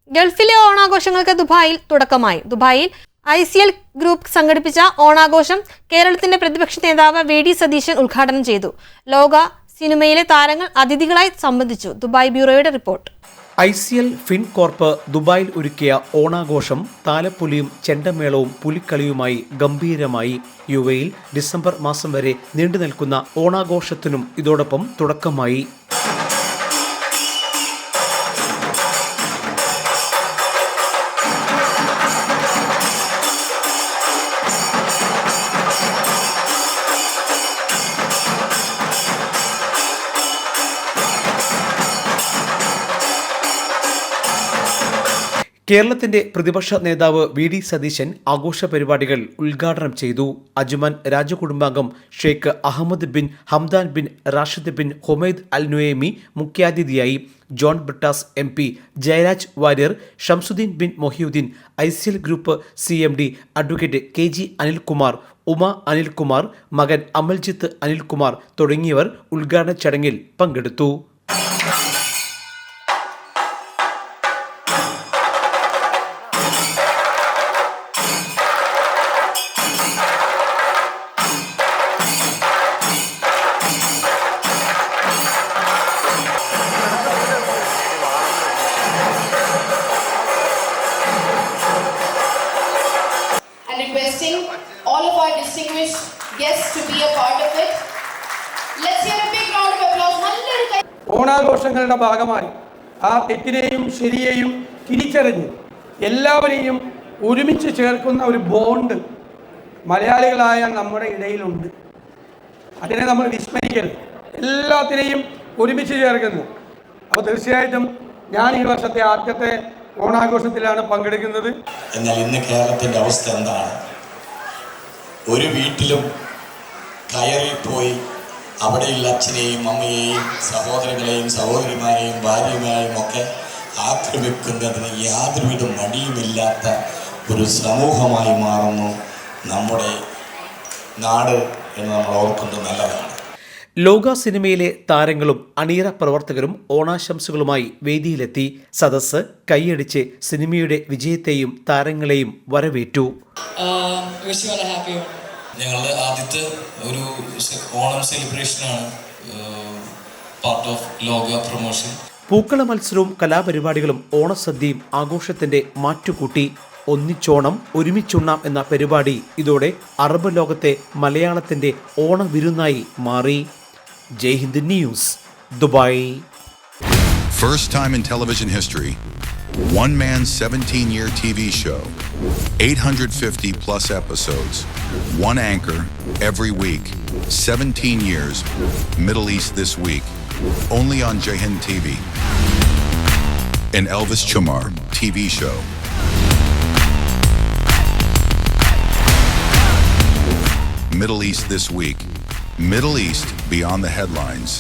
ഗൾഫിലെ ഓണാഘോഷങ്ങൾക്ക് ദുബായിൽ തുടക്കമായി. ദുബായിൽ ICL ഗ്രൂപ്പ് സംഘടിപ്പിച്ച ഓണാഘോഷം കേരളത്തിന്റെ പ്രതിപക്ഷ നേതാവ് VD സതീശൻ ഉദ്ഘാടനം ചെയ്തു. ലോക സിനിമയിലെ താരങ്ങൾ അതിഥികളായി സംബന്ധിച്ചു. ദുബായ് ബ്യൂറോയുടെ റിപ്പോർട്ട്. ICL ഫിൻകോർപ്പ് ദുബായിൽ ഒരുക്കിയ ഓണാഘോഷം താലപ്പൊലിയും ചെണ്ടമേളവും പുലിക്കളിയുമായി ഗംഭീരമായി. UAE ഡിസംബർ മാസം വരെ നീണ്ടുനിൽക്കുന്ന ഓണാഘോഷത്തിനും ഇതോടൊപ്പം തുടക്കമായി. കേരളത്തിന്റെ പ്രതിപക്ഷ നേതാവ് VD സതീശൻ ആഘോഷ പരിപാടികൾ ഉദ്ഘാടനം ചെയ്തു. അജ്മാൻ രാജകുടുംബാംഗം Sheikh Ahmed bin Hamdan bin Rashid bin Humaid Al Nuaimi മുഖ്യാതിഥിയായി. John Brittas MP, Jayaraj Warrier, Shamsuddin bin Mohiyuddin, ICL group CMD advocate KG Anilkumar, Uma Anilkumar, മകൻ അമൽജിത്ത് അനിൽകുമാർ തുടങ്ങിയവർ ഉദ്ഘാടന ചടങ്ങിൽ പങ്കെടുത്തു. Requesting all of our distinguished guests to be a part of it. Let's hear a big round of applause. ഓണാഘോഷങ്ങളുടെ ഭാഗമായി ആ തെറ്റിനെയും ശരിയെയും തിരിച്ചറിഞ്ഞ് എല്ലാവരെയും ഒരുമിച്ച് ചേർക്കുന്ന ഒരു ബോണ്ട് മലയാളികളായ നമ്മുടെ ഇടയിലുണ്ട്. അതിനെ നമ്മൾ വിസ്മരിക്കരുത്. എല്ലാത്തിനെയും ഒരുമിച്ച് ചേർക്കുന്നു. അപ്പോൾ തീർച്ചയായിട്ടും ഞാൻ ഈ വർഷത്തെ ആദ്യത്തെ ഓണാഘോഷത്തിലാണ് പങ്കെടുക്കുന്നത്. എന്നാൽ ഇന്ന് കേരളത്തിൻ്റെ അവസ്ഥ എന്താണ്? ഒരു വീട്ടിലും കയറിപ്പോയി അവിടെയുള്ള അച്ഛനെയും അമ്മയെയും സഹോദരങ്ങളെയും സഹോദരിമാരെയും ഭാര്യമാരെയും ഒക്കെ ആക്രമിക്കുന്നതിന് യാതൊരുവിധ മടിയുമില്ലാത്ത ഒരു സമൂഹമായി മാറുന്നു നമ്മുടെ നാട് എന്ന് നമ്മൾ ഓർക്കുന്നത് നല്ലതാണ്. ലോക സിനിമയിലെ താരങ്ങളും അണിയറ പ്രവർത്തകരും ഓണാശംസകളുമായി വേദിയിലെത്തി. സദസ്സ് കൈയടിച്ച് സിനിമയുടെ വിജയത്തെയും താരങ്ങളെയും വരവേറ്റു. ഞങ്ങളുടെ ആദ്യത്തെ ഒരു ഓണം സെലിബ്രേഷനാണ് പാർട്ട് ഓഫ് ലോക പ്രൊമോഷൻ. പൂക്കള മത്സരവും കലാപരിപാടികളും ഓണസദ്യയും ആഘോഷത്തിന്റെ മാറ്റുകൂട്ടി. ഒന്നിച്ചോണം ഒരുമിച്ചുണ്ണാം എന്ന പരിപാടി ഇതോടെ അറബ് ലോകത്തെ മലയാളത്തിന്റെ ഓണവിരുന്നായി മാറി. Jai Hind News, Dubai. First time in television history, one man's 17-year TV show, 850 plus episodes, one anchor every week, 17 years, Middle East This Week, only on Jai Hind TV. An Elvis Chamar TV show. Middle East This Week. Middle East beyond the headlines.